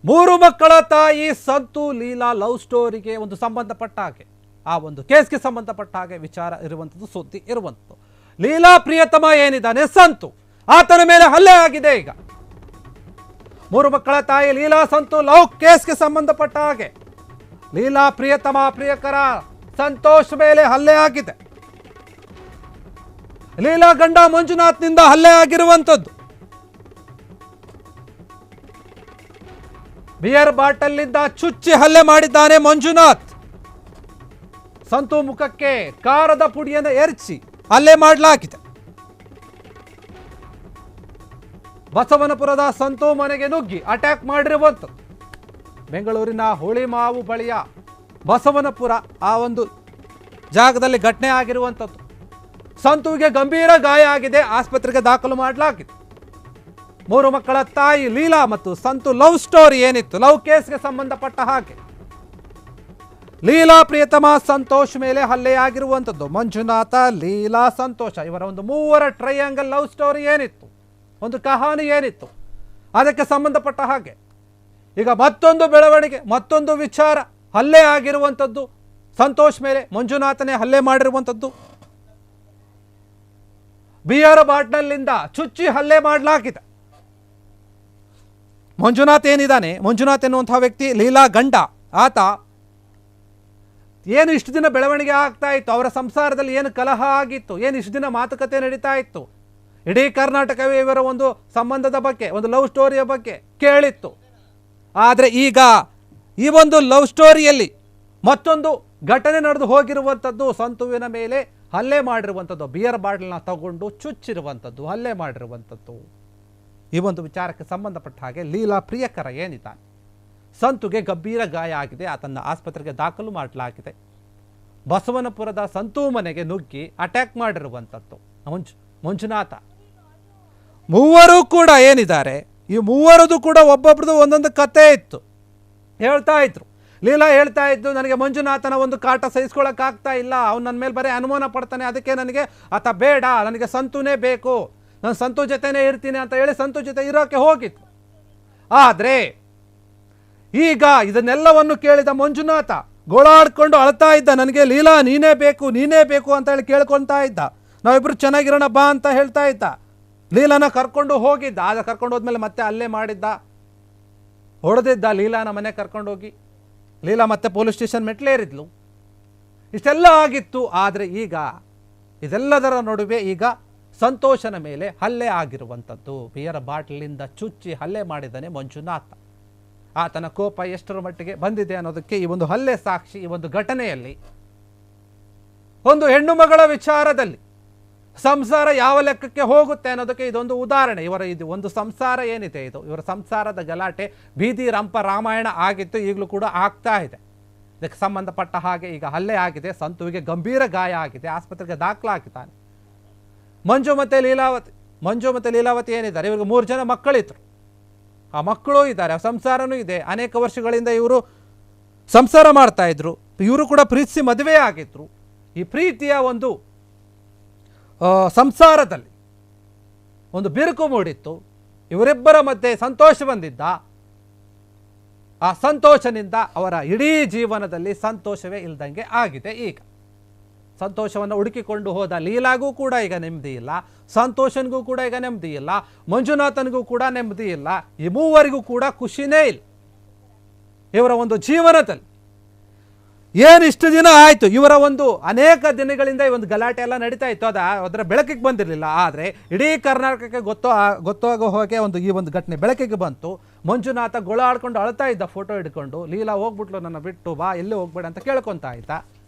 ಮೂರು ಮಕ್ಕಳ ತಾಯಿ ಸಂತು ಲೀಲಾ ಲವ್ ಸ್ಟೋರಿಗೆ ಒಂದು ಸಂಬಂಧಪಟ್ಟ ಹಾಗೆ ಆ ಒಂದು ಕೇಸ್ಗೆ ಸಂಬಂಧಪಟ್ಟ ಹಾಗೆ ವಿಚಾರ ಇರುವಂಥದ್ದು, ಸುದ್ದಿ ಇರುವಂಥದ್ದು. ಲೀಲಾ ಪ್ರಿಯತಮ ಏನಿದ್ದಾನೆ ಸಂತು, ಆತನ ಮೇಲೆ ಹಲ್ಲೆ ಆಗಿದೆ. ಈಗ ಮೂರು ಮಕ್ಕಳ ತಾಯಿ ಲೀಲಾ ಸಂತು ಲವ್ ಕೇಸ್ಗೆ ಸಂಬಂಧಪಟ್ಟ ಹಾಗೆ ಲೀಲಾ ಪ್ರಿಯತಮ ಪ್ರಿಯಕರ ಸಂತೋಷ್ ಮೇಲೆ ಹಲ್ಲೆ ಆಗಿದೆ. ಲೀಲಾ ಗಂಡ ಮಂಜುನಾಥ್ನಿಂದ ಹಲ್ಲೆ ಆಗಿರುವಂಥದ್ದು. ಬಿಯರ್ ಬಾಟಲ್ನಿಂದ ಚುಚ್ಚಿ ಹಲ್ಲೆ ಮಾಡಿದ್ದಾನೆ ಮಂಜುನಾಥ್. ಸಂತು ಮುಖಕ್ಕೆ ಕಾರದ ಪುಡಿಯನ್ನು ಎರಚಿ ಹಲ್ಲೆ ಮಾಡಲಾಗಿದೆ. ಬಸವನಪುರದ ಸಂತು ಮನೆಗೆ ನುಗ್ಗಿ ಅಟ್ಯಾಕ್ ಮಾಡಿರುವಂಥದ್ದು. ಬೆಂಗಳೂರಿನ ಹುಳಿಮಾವು ಬಳಿಯ ಬಸವನಪುರ ಆ ಒಂದು ಜಾಗದಲ್ಲಿ ಘಟನೆ ಆಗಿರುವಂಥದ್ದು. ಸಂತುವಿಗೆ ಗಂಭೀರ ಗಾಯ ಆಗಿದೆ, ಆಸ್ಪತ್ರೆಗೆ ದಾಖಲು ಮಾಡಲಾಗಿದೆ. ಮೂರು ಮಕ್ಕಳ ತಾಯಿ ಲೀಲಾ ಮತ್ತು ಸಂತು ಲವ್ ಸ್ಟೋರಿ ಏನಿತ್ತು, ಲವ್ ಕೇಸ್ಗೆ ಸಂಬಂಧಪಟ್ಟ ಹಾಗೆ ಲೀಲಾ ಪ್ರಿಯತಮ ಸಂತೋಷ್ ಮೇಲೆ ಹಲ್ಲೆಯಾಗಿರುವಂಥದ್ದು. ಮಂಜುನಾಥ, ಲೀಲಾ, ಸಂತೋಷ ಇವರ ಒಂದು ಮೂವರ ಟ್ರಯಾಂಗಲ್ ಲವ್ ಸ್ಟೋರಿ ಏನಿತ್ತು, ಒಂದು ಕಹಾನಿ ಏನಿತ್ತು, ಅದಕ್ಕೆ ಸಂಬಂಧಪಟ್ಟ ಹಾಗೆ ಈಗ ಮತ್ತೊಂದು ಬೆಳವಣಿಗೆ, ಮತ್ತೊಂದು ವಿಚಾರ. ಹಲ್ಲೆ ಆಗಿರುವಂಥದ್ದು ಸಂತೋಷ್ ಮೇಲೆ, ಮಂಜುನಾಥನೇ ಹಲ್ಲೆ ಮಾಡಿರುವಂಥದ್ದು. ಬಿಯರ್ ಬಾಟ್ನಲ್ಲಿಂದ ಚುಚ್ಚಿ ಹಲ್ಲೆ ಮಾಡಲಾಗಿದೆ. ಮಂಜುನಾಥ್ ಏನಿದ್ದಾನೆ, ಮಂಜುನಾಥ್ ಎನ್ನುವಂತಹ ವ್ಯಕ್ತಿ ಲೀಲಾ ಗಂಡ. ಆತ ಏನು ಇಷ್ಟು ದಿನ ಬೆಳವಣಿಗೆ ಆಗ್ತಾ ಇತ್ತು, ಅವರ ಸಂಸಾರದಲ್ಲಿ ಏನು ಕಲಹ ಆಗಿತ್ತು, ಏನು ಇಷ್ಟು ದಿನ ಮಾತುಕತೆ ನಡೀತಾ ಇತ್ತು, ಇಡೀ ಕರ್ನಾಟಕವೇ ಇವರ ಒಂದು ಸಂಬಂಧದ ಬಗ್ಗೆ, ಒಂದು ಲವ್ ಸ್ಟೋರಿಯ ಬಗ್ಗೆ ಕೇಳಿತ್ತು. ಆದರೆ ಈಗ ಈ ಒಂದು ಲವ್ ಸ್ಟೋರಿಯಲ್ಲಿ ಮತ್ತೊಂದು ಘಟನೆ ನಡೆದು ಹೋಗಿರುವಂಥದ್ದು. ಸಂತುವಿನ ಮೇಲೆ ಹಲ್ಲೆ ಮಾಡಿರುವಂಥದ್ದು, ಬಿಯರ್ ಬಾಟಲ್ನ ತಗೊಂಡು ಚುಚ್ಚಿರುವಂಥದ್ದು, ಹಲ್ಲೆ ಮಾಡಿರುವಂಥದ್ದು. ಈ ಒಂದು ವಿಚಾರಕ್ಕೆ ಸಂಬಂಧಪಟ್ಟ ಹಾಗೆ ಲೀಲಾ ಪ್ರಿಯಕರ ಏನಿದ್ದಾನೆ, ಸಂತುಗೆ ಗಂಭೀರ ಗಾಯ ಆಗಿದೆ, ಆತನ ಆಸ್ಪತ್ರೆಗೆ ದಾಖಲು ಮಾಡಲಾಗಿದೆ. ಬಸವನಪುರದ ಸಂತು ಮನೆಗೆ ನುಗ್ಗಿ ಅಟ್ಯಾಕ್ ಮಾಡಿರುವಂಥದ್ದು ಮಂಜುನಾಥ. ಮೂವರು ಕೂಡ ಏನಿದ್ದಾರೆ, ಈ ಮೂವರದು ಕೂಡ ಒಬ್ಬೊಬ್ರದ್ದು ಒಂದೊಂದು ಕತೆ ಇತ್ತು. ಹೇಳ್ತಾ ಇದ್ರು, ಲೀಲಾ ಹೇಳ್ತಾ ಇದ್ದು, ನನಗೆ ಮಂಜುನಾಥನ ಒಂದು ಕಾಟ ಸಹಿಸ್ಕೊಳ್ಳೋಕ್ಕಾಗ್ತಾ ಇಲ್ಲ, ಅವ್ನು ನನ್ನ ಮೇಲೆ ಬರೀ ಅನುಮಾನ ಪಡ್ತಾನೆ, ಅದಕ್ಕೆ ನನಗೆ ಆತ ಬೇಡ, ನನಗೆ ಸಂತುನೇ ಬೇಕು, ನಾನು ಸಂತು ಜೊತೆನೇ ಇರ್ತೀನಿ ಅಂತ ಹೇಳಿ ಸಂತು ಜೊತೆ ಇರೋಕ್ಕೆ ಹೋಗಿತ್ತು. ಆದರೆ ಈಗ ಇದನ್ನೆಲ್ಲವನ್ನು ಕೇಳಿದ ಮಂಜುನಾಥ ಗೋಳಾಡ್ಕೊಂಡು ಅಳ್ತಾ ಇದ್ದ, ನನಗೆ ಲೀಲಾ ನೀನೇ ಬೇಕು, ನೀನೇ ಬೇಕು ಅಂತ ಹೇಳಿ ಕೇಳ್ಕೊತಾ ಇದ್ದ. ನಾವಿಬ್ರು ಚೆನ್ನಾಗಿರೋಣ ಬಾ ಅಂತ ಹೇಳ್ತಾ ಇದ್ದ. ಲೀಲಾನ ಕರ್ಕೊಂಡು ಹೋಗಿದ್ದ. ಆಗ ಕರ್ಕೊಂಡು ಹೋದ್ಮೇಲೆ ಮತ್ತೆ ಅಲ್ಲೇ ಮಾಡಿದ್ದ, ಹೊಡೆದಿದ್ದ ಲೀಲಾನ ಮನೆ ಕರ್ಕೊಂಡೋಗಿ. ಲೀಲಾ ಮತ್ತೆ ಪೊಲೀಸ್ ಸ್ಟೇಷನ್ ಮೆಟ್ಲೇರಿದ್ಲು. ಇಷ್ಟೆಲ್ಲ ಆಗಿತ್ತು. ಆದರೆ ಈಗ ಇದೆಲ್ಲದರ ನಡುವೆ ಈಗ ಸಂತೋಷನ ಮೇಲೆ ಹಲ್ಲೆ ಆಗಿರುವಂಥದ್ದು. ಬಿಯರ ಬಾಟಲಿಂದ ಚುಚ್ಚಿ ಹಲ್ಲೆ ಮಾಡಿದ್ದಾನೆ ಮಂಜುನಾಥ. ಆತನ ಕೋಪ ಎಷ್ಟರ ಮಟ್ಟಿಗೆ ಬಂದಿದೆ ಅನ್ನೋದಕ್ಕೆ ಈ ಒಂದು ಹಲ್ಲೆ ಸಾಕ್ಷಿ. ಈ ಒಂದು ಘಟನೆಯಲ್ಲಿ ಒಂದು ಹೆಣ್ಣು ಮಗಳ ವಿಚಾರದಲ್ಲಿ ಸಂಸಾರ ಯಾವ ಲೆಕ್ಕಕ್ಕೆ ಹೋಗುತ್ತೆ ಅನ್ನೋದಕ್ಕೆ ಇದೊಂದು ಉದಾಹರಣೆ. ಇದು ಒಂದು ಸಂಸಾರ ಏನಿದೆ, ಇವರ ಸಂಸಾರದ ಗಲಾಟೆ ಬೀದಿ ರಂಪ ರಾಮಾಯಣ ಆಗಿತ್ತು, ಈಗಲೂ ಕೂಡ ಆಗ್ತಾ ಇದೆ. ಇದಕ್ಕೆ ಸಂಬಂಧಪಟ್ಟ ಹಾಗೆ ಈಗ ಹಲ್ಲೆ ಆಗಿದೆ. ಸಂತುವಿಗೆ ಗಂಭೀರ ಗಾಯ ಆಗಿದೆ, ಆಸ್ಪತ್ರೆಗೆ ದಾಖಲಾಗಿದ್ದಾನೆ. ಮಂಜು ಮತ್ತು ಲೀಲಾವತಿ ಏನಿದ್ದಾರೆ, ಇವ್ರಿಗೆ 3 ಜನ ಮಕ್ಕಳಿದ್ರು. ಆ ಮಕ್ಕಳು ಇದ್ದಾರೆ, ಆ ಸಂಸಾರನೂ ಇದೆ. ಅನೇಕ ವರ್ಷಗಳಿಂದ ಇವರು ಸಂಸಾರ ಮಾಡ್ತಾ ಇದ್ರು. ಇವರು ಕೂಡ ಪ್ರೀತಿಸಿ ಮದುವೆ ಆಗಿದ್ರು. ಈ ಪ್ರೀತಿಯ ಒಂದು ಸಂಸಾರದಲ್ಲಿ ಒಂದು ಬಿರುಕು ಮೂಡಿತ್ತು. ಇವರಿಬ್ಬರ ಮಧ್ಯೆ ಸಂತೋಷ ಬಂದಿದ್ದ. ಆ ಸಂತೋಷದಿಂದ ಅವರ ಇಡೀ ಜೀವನದಲ್ಲಿ ಸಂತೋಷವೇ ಇಲ್ದಂಗೆ ಆಗಿದೆ. ಈಗ ಸಂತೋಷವನ್ನು ಹುಡುಕಿಕೊಂಡು ಹೋದ ಲೀಲಾಗೂ ಕೂಡ ಈಗ ನೆಮ್ಮದಿ ಇಲ್ಲ, ಸಂತೋಷನಿಗೂ ಕೂಡ ಈಗ ನೆಮ್ಮದಿ ಇಲ್ಲ, ಮಂಜುನಾಥನಿಗೂ ಕೂಡ ನೆಮ್ಮದಿ ಇಲ್ಲ. ಈ ಮೂವರಿಗೂ ಕೂಡ ಖುಷಿನೇ ಇಲ್ಲ. ಇವರ ಒಂದು ಜೀವನದಲ್ಲಿ ಏನು ಇಷ್ಟು ದಿನ ಆಯಿತು, ಇವರ ಒಂದು ಅನೇಕ ದಿನಗಳಿಂದ ಈ ಒಂದು ಗಲಾಟೆ ಎಲ್ಲ ನಡೀತಾ ಇತ್ತು, ಅದರ ಬೆಳಕಿಗೆ ಬಂದಿರಲಿಲ್ಲ. ಆದರೆ ಇಡೀ ಕರ್ನಾಟಕಕ್ಕೆ ಗೊತ್ತಾಗೋ ಹೋಗಿ ಈ ಒಂದು ಘಟನೆ ಬೆಳಕಿಗೆ ಬಂತು. ಮಂಜುನಾಥ ಗೋಳಾಡ್ಕೊಂಡು ಅಳ್ತಾ ಇದ್ದ, ಫೋಟೋ ಹಿಡ್ಕೊಂಡು. ಲೀಲಾ ಹೋಗ್ಬಿಟ್ಲು, ನನ್ನ ಬಿಟ್ಟು ಬಾ, ಎಲ್ಲೇ ಹೋಗ್ಬೇಡ ಅಂತ ಕೇಳ್ಕೊತಾ ಇದ್ದ.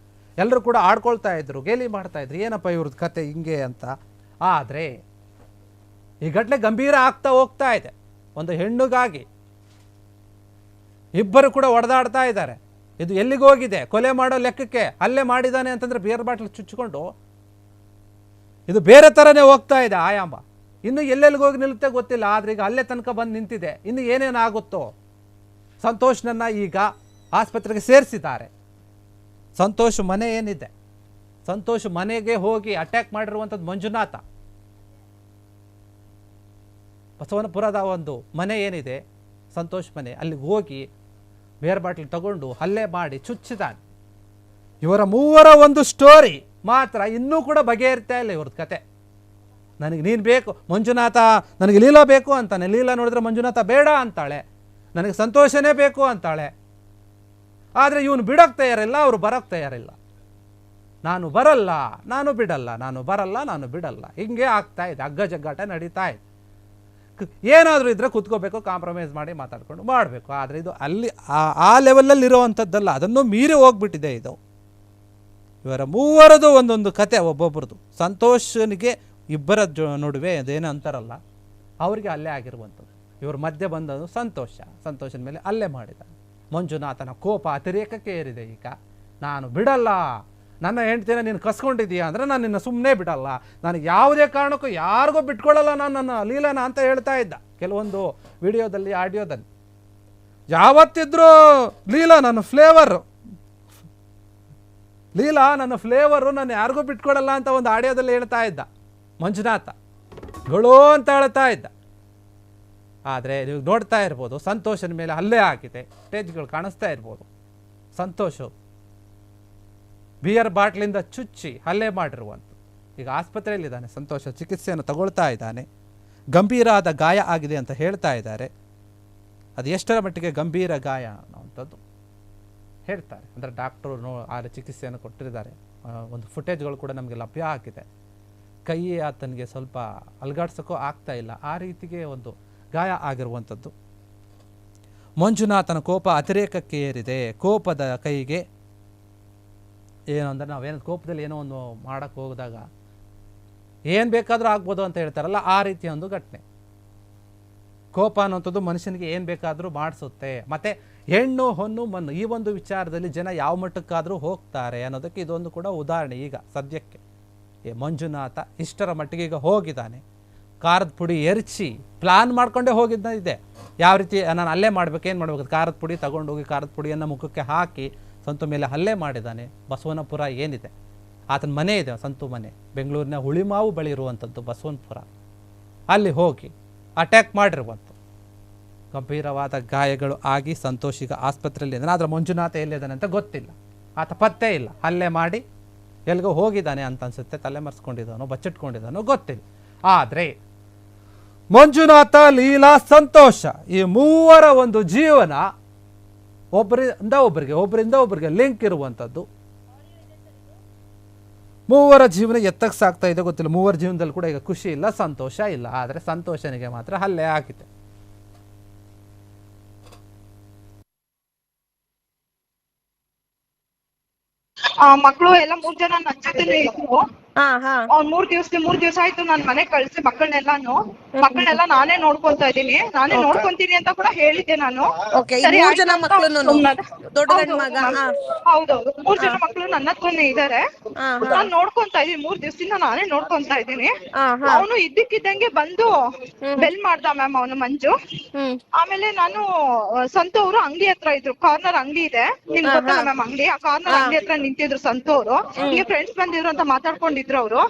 ಎಲ್ಲರೂ ಕೂಡ ಆಡ್ಕೊಳ್ತಾ ಇದ್ರು, ಗೇಲಿ ಮಾಡ್ತಾ ಇದ್ರು, ಏನಪ್ಪ ಇವ್ರದ್ದು ಕತೆ ಹಿಂಗೆ ಅಂತ. ಆದರೆ ಈ ಘಟನೆ ಗಂಭೀರ ಆಗ್ತಾ ಹೋಗ್ತಾ ಇದೆ. ಒಂದು ಹೆಣ್ಣುಗಾಗಿ ಇಬ್ಬರು ಕೂಡ ಹೊಡೆದಾಡ್ತಾ ಇದ್ದಾರೆ. ಇದು ಎಲ್ಲಿಗೆ ಹೋಗಿದೆ, ಕೊಲೆ ಮಾಡೋ ಲೆಕ್ಕಕ್ಕೆ ಹಲ್ಲೆ ಮಾಡಿದ್ದಾನೆ ಅಂತಂದ್ರೆ ಬಿಯರ್ ಬಾಟ್ಲ್ ಚುಚ್ಚಿಕೊಂಡು ಇದು ಬೇರೆ ಥರನೇ ಹೋಗ್ತಾ ಇದೆ ಆಯಾಮ. ಇನ್ನು ಎಲ್ಲೆಲ್ಲಿಗೆ ಹೋಗಿ ನಿಲ್ಲುತ್ತೆ ಗೊತ್ತಿಲ್ಲ. ಆದರೆ ಈಗ ಹಲ್ಲೆ ತನಕ ಬಂದು ನಿಂತಿದೆ. ಇನ್ನು ಏನೇನಾಗುತ್ತೋ. ಸಂತೋಷ್ನನ್ನು ಈಗ ಆಸ್ಪತ್ರೆಗೆ ಸೇರಿಸಿದ್ದಾರೆ. ಸಂತೋಷ್ ಮನೆ ಏನಿದೆ, ಸಂತೋಷ್ ಮನೆಗೆ ಹೋಗಿ ಅಟ್ಯಾಕ್ ಮಾಡಿರುವಂಥದ್ದು ಮಂಜುನಾಥ. ಬಸವನಪುರದ ಒಂದು ಮನೆ ಏನಿದೆ, ಸಂತೋಷ್ ಮನೆ. ಅಲ್ಲಿಗೆ ಹೋಗಿ ಬೇರ್ ಬಾಟ್ಲಿ ತಗೊಂಡು ಹಲ್ಲೆ ಮಾಡಿ ಚುಚ್ಚಿದಾನೆ. ಇವರ ಮೂವರ ಒಂದು ಸ್ಟೋರಿ ಮಾತ್ರ ಇನ್ನೂ ಕೂಡ ಬಗೆಹರಿತಾ ಇಲ್ಲ ಇವ್ರದ್ದು ಕತೆ. ನನಗೆ ನೀನು ಬೇಕು ಮಂಜುನಾಥ, ನನಗೆ ಲೀಲಾ ಬೇಕು ಅಂತಾನೆ. ಲೀಲಾ ನೋಡಿದ್ರೆ ಮಂಜುನಾಥ ಬೇಡ ಅಂತಾಳೆ. ನನಗೆ ಸಂತೋಷನೇ ಬೇಕು ಅಂತಾಳೆ. ಆದರೆ ಇವನು ಬಿಡೋಕ್ಕೆ ತಯಾರಿಲ್ಲ, ಅವರು ಬರೋಕ್ಕೆ ತಯಾರಿಲ್ಲ. ನಾನು ಬರಲ್ಲ, ನಾನು ಬಿಡಲ್ಲ, ನಾನು ಬರಲ್ಲ, ನಾನು ಬಿಡಲ್ಲ. ಹಿಂಗೆ ಆಗ್ತಾ ಇದೆ, ಹಗ್ಗ ಜಗ್ಗಾಟ ನಡೀತಾ ಇದೆ. ಏನಾದರೂ ಇದ್ದರೆ ಕೂತ್ಕೋಬೇಕು, ಕಾಂಪ್ರಮೈಸ್ ಮಾಡಿ ಮಾತಾಡ್ಕೊಂಡು ಮಾಡಬೇಕು. ಆದರೆ ಇದು ಅಲ್ಲಿ ಆ ಲೆವೆಲಲ್ಲಿ ಇರೋವಂಥದ್ದಲ್ಲ, ಅದನ್ನು ಮೀರಿ ಹೋಗ್ಬಿಟ್ಟಿದೆ ಇದು. ಇವರ ಮೂವರದು ಒಂದೊಂದು ಕತೆ ಒಬ್ಬೊಬ್ರದ್ದು. ಸಂತೋಷನಿಗೆ ಇಬ್ಬರ ನಡುವೆ ಅದೇನು ಅಂತಾರಲ್ಲ, ಅವರಿಗೆ ಅಲ್ಲೇ ಆಗಿರುವಂಥದ್ದು. ಇವ್ರ ಮಧ್ಯೆ ಬಂದದ್ದು ಸಂತೋಷನ ಮೇಲೆ ಅಲ್ಲೇ ಮಾಡಿದ. ಮಂಜುನಾಥನ ಕೋಪ ಅತಿರೇಕಕ್ಕೆ ಏರಿದೆ. ಈಗ ನಾನು ಬಿಡಲ್ಲ, ನನ್ನ ಹೆಂಡ್ತಿನ ನೀನು ಕಸ್ಕೊಂಡಿದ್ದೀಯಾ ಅಂದರೆ ನಾನು ನಿನ್ನ ಸುಮ್ಮನೆ ಬಿಡಲ್ಲ, ನನಗೆ ಯಾವುದೇ ಕಾರಣಕ್ಕೂ ಯಾರಿಗೂ ಬಿಟ್ಕೊಳ್ಳಲ್ಲ ನಾನು ನನ್ನ ಲೀಲಾನ ಅಂತ ಹೇಳ್ತಾ ಇದ್ದ ಕೆಲವೊಂದು ವಿಡಿಯೋದಲ್ಲಿ, ಆಡಿಯೋದಲ್ಲಿ. ಯಾವತ್ತಿದ್ರೂ ಲೀಲಾ ನನ್ನ ಫ್ಲೇವರು, ಲೀಲಾ ನನ್ನ ಫ್ಲೇವರು, ನಾನು ಯಾರಿಗೂ ಬಿಟ್ಕೊಡಲ್ಲ ಅಂತ ಒಂದು ಆಡಿಯೋದಲ್ಲಿ ಹೇಳ್ತಾ ಇದ್ದ ಮಂಜುನಾಥ. ಗಳೋ ಅಂತ ಹೇಳ್ತಾ ಇದ್ದ. ಆದರೆ ನೀವು ನೋಡ್ತಾ ಇರ್ಬೋದು, ಸಂತೋಷನ ಮೇಲೆ ಹಲ್ಲೆ ಆಗಿದೆ, ಸ್ಟೇಜ್ಗಳು ಕಾಣಿಸ್ತಾ ಇರ್ಬೋದು. ಸಂತೋಷು ಬಿಯರ್ ಬಾಟ್ಲಿಂದ ಚುಚ್ಚಿ ಹಲ್ಲೆ ಮಾಡಿರುವಂಥದ್ದು. ಈಗ ಆಸ್ಪತ್ರೆಯಲ್ಲಿದ್ದಾನೆ ಸಂತೋಷ, ಚಿಕಿತ್ಸೆಯನ್ನು ತಗೊಳ್ತಾ ಇದ್ದಾನೆ. ಗಂಭೀರ ಆದ ಗಾಯ ಆಗಿದೆ ಅಂತ ಹೇಳ್ತಾ ಇದ್ದಾರೆ. ಅದು ಎಷ್ಟರ ಮಟ್ಟಿಗೆ ಗಂಭೀರ ಗಾಯ ಅನ್ನೋವಂಥದ್ದು ಹೇಳ್ತಾರೆ. ಅಂದರೆ ಡಾಕ್ಟ್ರು ಆ ಚಿಕಿತ್ಸೆಯನ್ನು ಕೊಟ್ಟಿದ್ದಾರೆ. ಒಂದು ಫುಟೇಜ್ಗಳು ಕೂಡ ನಮಗೆ ಲಭ್ಯ ಆಗಿದೆ. ಕೈ ಆತನಿಗೆ ಸ್ವಲ್ಪ ಅಲ್ಗಾಡ್ಸೋಕ್ಕೂ ಆಗ್ತಾ ಇಲ್ಲ, ಆ ರೀತಿಗೆ ಒಂದು ಗಾಯ ಆಗಿರುವಂಥದ್ದು. ಮಂಜುನಾಥನ ಕೋಪ ಅತಿರೇಕಕ್ಕೆ ಏರಿದೆ. ಕೋಪದ ಕೈಗೆ ಏನು ಅಂದರೆ, ನಾವೇನು ಕೋಪದಲ್ಲಿ ಏನೋ ಒಂದು ಮಾಡೋಕ್ಕೆ ಹೋಗಿದಾಗ ಏನು ಬೇಕಾದರೂ ಆಗ್ಬೋದು ಅಂತ ಹೇಳ್ತಾರಲ್ಲ, ಆ ರೀತಿಯ ಒಂದು ಘಟನೆ. ಕೋಪ ಅನ್ನೋಂಥದ್ದು ಮನುಷ್ಯನಿಗೆ ಏನು ಬೇಕಾದರೂ ಮಾಡಿಸುತ್ತೆ. ಮತ್ತು ಹೆಣ್ಣು ಹೊನ್ನು ಮಣ್ಣು ಈ ಒಂದು ವಿಚಾರದಲ್ಲಿ ಜನ ಯಾವ ಮಟ್ಟಕ್ಕಾದರೂ ಹೋಗ್ತಾರೆ ಅನ್ನೋದಕ್ಕೆ ಇದೊಂದು ಕೂಡ ಉದಾಹರಣೆ. ಈಗ ಸದ್ಯಕ್ಕೆ ಮಂಜುನಾಥ ಇಷ್ಟರ ಮಟ್ಟಿಗೆ ಈಗ ಹೋಗಿದ್ದಾನೆ. ಖಾರದ ಪುಡಿ ಎರಚಿ ಪ್ಲಾನ್ ಮಾಡ್ಕೊಂಡೇ ಹೋಗಿದ್ದ. ಯಾವ ರೀತಿ ನಾನು ಅಲ್ಲೇ ಮಾಡ್ಬೇಕು, ಏನು ಮಾಡ್ಬೇಕು, ಖಾರದ ಪುಡಿ ತಗೊಂಡೋಗಿ ಖಾರದ ಪುಡಿಯನ್ನು ಮುಖಕ್ಕೆ ಹಾಕಿ ಸಂತು ಮೇಲೆ ಹಲ್ಲೆ ಮಾಡಿದ್ದಾನೆ. ಬಸವನಪುರ ಏನಿದೆ, ಆತನ ಮನೆ ಇದೆ, ಸಂತು ಮನೆ, ಬೆಂಗಳೂರಿನ ಹುಳಿಮಾವು ಬಳಿ ಇರುವಂಥದ್ದು ಬಸವನಪುರ. ಅಲ್ಲಿ ಹೋಗಿ ಅಟ್ಯಾಕ್ ಮಾಡಿರುವಂಥದ್ದು. ಗಂಭೀರವಾದ ಗಾಯಗಳು ಆಗಿ ಸಂತೋಷಿಗ ಆಸ್ಪತ್ರೆಯಲ್ಲಿ ಇದ್ದಾನೆ. ಆದರೆ ಮಂಜುನಾಥ ಎಲ್ಲಿದ್ದಾನೆ ಅಂತ ಗೊತ್ತಿಲ್ಲ. ಆತ ಪತ್ತೆ ಇಲ್ಲ. ಹಲ್ಲೆ ಮಾಡಿ ಎಲ್ಲಿಗೋ ಹೋಗಿದ್ದಾನೆ ಅಂತ ಅನ್ಸುತ್ತೆ. ತಲೆಮರೆಸ್ಕೊಂಡಿದ್ದಾನೋ ಬಚ್ಚಿಟ್ಕೊಂಡಿದ್ದಾನೋ ಗೊತ್ತಿಲ್ಲ. ಆದರೆ ಮಂಜುನಾಥ, ಲೀಲಾ, ಸಂತೋಷ ಈ ಮೂವರ ಒಂದು ಜೀವನ ಒಬ್ಬರಿಂದ ಒಬ್ಬರಿಗೆ ಲಿಂಕ್ ಇರುವಂಥದ್ದು. ಮೂವರ ಜೀವನ ಎತ್ತಕ್ಕೆ ಸಾಗ್ತಾ ಇದೆ ಗೊತ್ತಿಲ್ಲ. ಮೂವರ ಜೀವನದಲ್ಲಿ ಕೂಡ ಈಗ ಖುಷಿ ಇಲ್ಲ, ಸಂತೋಷ ಇಲ್ಲ. ಆದರೆ ಸಂತೋಷನಿಗೆ ಮಾತ್ರ ಹಲ್ಲೆ ಆಗಿದೆ. ಮಕ್ಕಳು ಎಲ್ಲ 3 ಜನ ನನ್ನ ಜೊತೆಲೇ ಇದ್ರು. ಅವ್ನ್ 3 ದಿವಸ ಆಯ್ತು ನಾನ್ ಮನೆ ಕಳ್ಸಿ ಮಕ್ಕಳನ್ನೆಲ್ಲ ನಾನೇ ನೋಡ್ಕೊಂತಾ ಇದೀನಿ, ನಾನೇ ನೋಡ್ಕೊಂತೀನಿ ಅಂತ ಕೂಡ ಹೇಳಿದ್ದೆ ನಾನು. ಹೌದೌದು, 3 ಜನ ಮಕ್ಕಳು ನನ್ನ ಹತ್ರನೇ ಇದಾರೆ. ನಾನ್ ನೋಡ್ಕೊಂತಾ ಇದೀನಿ, 3 ದಿವಸದಿಂದ ನಾನೇ ನೋಡ್ಕೊಂತಾ ಇದೀನಿ. ಅವನು ಇದ್ದಕ್ಕಿದ್ದಂಗೆ ಬಂದು ಬೆಲ್ ಮಾಡ್ದ ಮ್ಯಾಮ್, ಅವನು ಮಂಜು. ಆಮೇಲೆ ನಾನು ಸಂತು ಅವರು ಅಂಗಡಿ ಹತ್ರ ಇದ್ರು, ಕಾರ್ನರ್ ಅಂಗಡಿ ಇದೆ, ನಿಮ್ಗೆ ಗೊತ್ತಲ್ಲ ಮ್ಯಾಮ್ ಅಂಗಡಿ, ಆ ಕಾರ್ನರ್ ಅಂಗಡಿ ಹತ್ರ ನಿಂತಿದ್ರು ಸಂತು ಅವರು. ಹಿಂಗೆ ಫ್ರೆಂಡ್ಸ್ ಬಂದಿದ್ರು ಅಂತ ಮಾತಾಡ್ಕೊಂಡಿದ್ರು ಅವರು.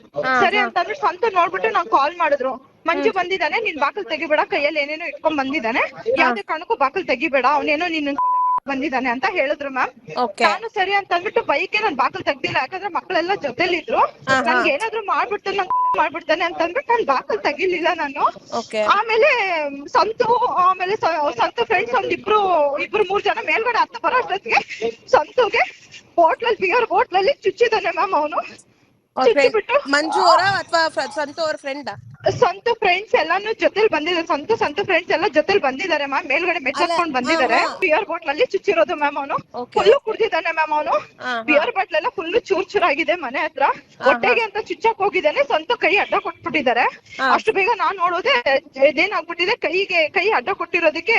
ಸರಿ ಅಂತಂದ್ರೆ ಸಂತು ನೋಡ್ಬಿಟ್ಟು ನಂಗೆ ಕಾಲ್ ಮಾಡಿದ್ರು, ಮಂಜು ಬಂದಿದ್ದಾನೆ, ನೀನ್ ಬಾಕಲ್ ತೆಗಿಬೇಡ, ಕೈಯಲ್ಲಿ ಏನೇನೋ ಇಟ್ಕೊಂಡ್ ಬಂದಿದ್ದಾನೆ, ಯಾವ್ದೇ ಕಾರಣಕ್ಕೂ ಬಾಕಲ್ ತೆಗಿಬೇಡ, ಅವನೇನೋ ನಿನ್ನ ಬಂದಿದ್ದಾನೆ ಅಂತ ಹೇಳಿದ್ರು ಮ್ಯಾಮ್. ನಾನು ಸರಿ ಅಂತ ಅಂದ್ಬಿಟ್ಟು ಬೈಕ್ಗೆ ನಾನ್ ಬಾಕಲ್ ತೆಗ್ದಿಲ್ಲ, ಯಾಕಂದ್ರೆ ಮಕ್ಕಳೆಲ್ಲ ಜೊತೆಲಿದ್ರು. ನನ್ಗೆ ಏನಾದ್ರು ಮಾಡ್ಬಿಡ್ತಾನೆ, ನಂಗೆ ಮಾಡ್ಬಿಡ್ತಾನೆ ಅಂತ ಅಂದ್ಬಿಟ್ಟು ನಾನ್ ಬಾಕಲ್ ತೆಗಿಲಿಲ್ಲ ನಾನು. ಆಮೇಲೆ ಸಂತು ಫ್ರೆಂಡ್ಸ್ ಇಬ್ರು 3 ಜನ ಮೇಲ್ಗಡೆ ಹತ್ತ ಬರೋ ಅಷ್ಟೊತ್ತಿಗೆ ಸಂತುಗೆ ಬಿಯರ್ ಬೋಟ್ಲಲ್ಲಿ ಚುಚ್ಚಿದ್ದಾನೆ ಮ್ಯಾಮ್. ಅವನು ಮಂಜು ಅವರ ಅಥವಾ ಸಂತು ಅವರ ಫ್ರೆಂಡ್? ಸಂತು ಫ್ರೆಂಡ್ಸ್ ಎಲ್ಲಾನು ಜೊತೆಲಿ ಬಂದಿದ್ದಾರೆ. ಸಂತು ಫ್ರೆಂಡ್ಸ್ ಎಲ್ಲ ಜೊತೆಲಿ ಬಂದಿದ್ದಾರೆ ಮ್ಯಾಮ್. ಮೇಲ್ಗಡೆ ಮೆಚ್ಚಾಕೊಂಡು ಬಂದಿದ್ದಾರೆ. ಬಿಯರ್ ಬಾಟ್ಲ್ ಅಲ್ಲಿ ಚುಚ್ಚಿರೋದು ಮ್ಯಾಮ್. ಅವನು ಫುಲ್ಲು ಕುಡ್ದಿದ್ದಾನೆ ಮ್ಯಾಮ್. ಅವನು ಬಿಯರ್ ಬಾಟ್ಲ್ ಎಲ್ಲ ಫುಲ್ ಚೂರ್ಚೂರಾಗಿದೆ ಮನೆ ಹತ್ರ. ಹೊಟ್ಟೆಗೆ ಅಂತ ಚುಚ್ಚಕ್ ಹೋಗಿದ್ದಾನೆ. ಸಂತು ಕೈ ಅಡ್ಡ ಕೊಟ್ಬಿಟ್ಟಿದ್ದಾರೆ. ಅಷ್ಟು ಬೇಗ ನಾನ್ ನೋಡೋದೆ ಇದೇನಾಗ್ಬಿಟ್ಟಿದೆ, ಕೈ ಅಡ್ಡ ಕೊಟ್ಟಿರೋದಕ್ಕೆ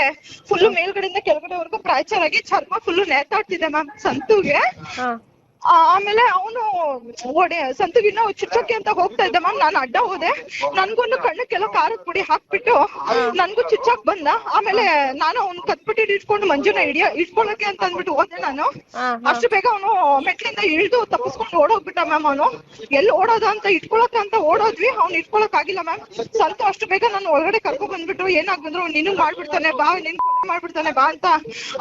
ಫುಲ್ಲು ಮೇಲ್ಗಡೆಯಿಂದ ಕೆಳಗಡೆವರೆಗೂ ಫ್ರಾಕ್ಚರ್ ಆಗಿ ಚರ್ಮ ಫುಲ್ಲು ನೇತಾಡ್ತಿದೆ ಮ್ಯಾಮ್ ಸಂತುಗೆ. ಆಮೇಲೆ ಅವನು ಸಂತುಗಿನ್ನ ಚುಚ್ಚಕ್ಕೆ ಅಂತ ಹೋಗ್ತಾ ಇದ್ದ ಮ್ಯಾಮ್. ನಾನು ಅಡ್ಡ ಹೋದೆ, ನನ್ಗೊಂದು ಕಣ್ಣಕ್ಕೆಲ್ಲ ಖಾರದ ಪುಡಿ ಹಾಕ್ಬಿಟ್ಟು ನನ್ಗೂ ಚುಚ್ಚಕ್ ಬಂದ. ಆಮೇಲೆ ನಾನು ಅವ್ನು ಕತ್ಬಿಟ್ಟು ಇಟ್ಕೊಂಡು ಮಂಜುನ ಇಟ್ಕೊಳಕ್ಕೆ ಅಂತ ಅಂದ್ಬಿಟ್ಟು ಹೋದೆ ನಾನು. ಅಷ್ಟು ಬೇಗ ಅವನು ಮೆಟ್ಲಿಂದ ಇಳಿದು ತಪ್ಪಿಸ್ಕೊಂಡು ಓಡೋಗ್ಬಿಟ್ಟ ಮ್ಯಾಮ್. ಅವನು ಎಲ್ಲಿ ಓಡೋದ ಅಂತ ಇಟ್ಕೊಳಕ್ ಅಂತ ಓಡೋದ್ವಿ, ಅವ್ನು ಇಟ್ಕೊಳಕ್ ಆಗಿಲ್ಲ ಮ್ಯಾಮ್. ಸಂತು ಅಷ್ಟು ಬೇಗ ನಾನು ಒಳಗಡೆ ಕರ್ಕೊಂಡ್ ಬಂದ್ಬಿಟ್ಟು ಏನಾಗ್ ಬಂದ್ರು ನೀನು ಮಾಡ್ಬಿಡ್ತಾನೆ, ಬಾ ನಿನ್ ಮಾಡ್ಬಿಡ್ತಾನೆ ಬಾ ಅಂತ.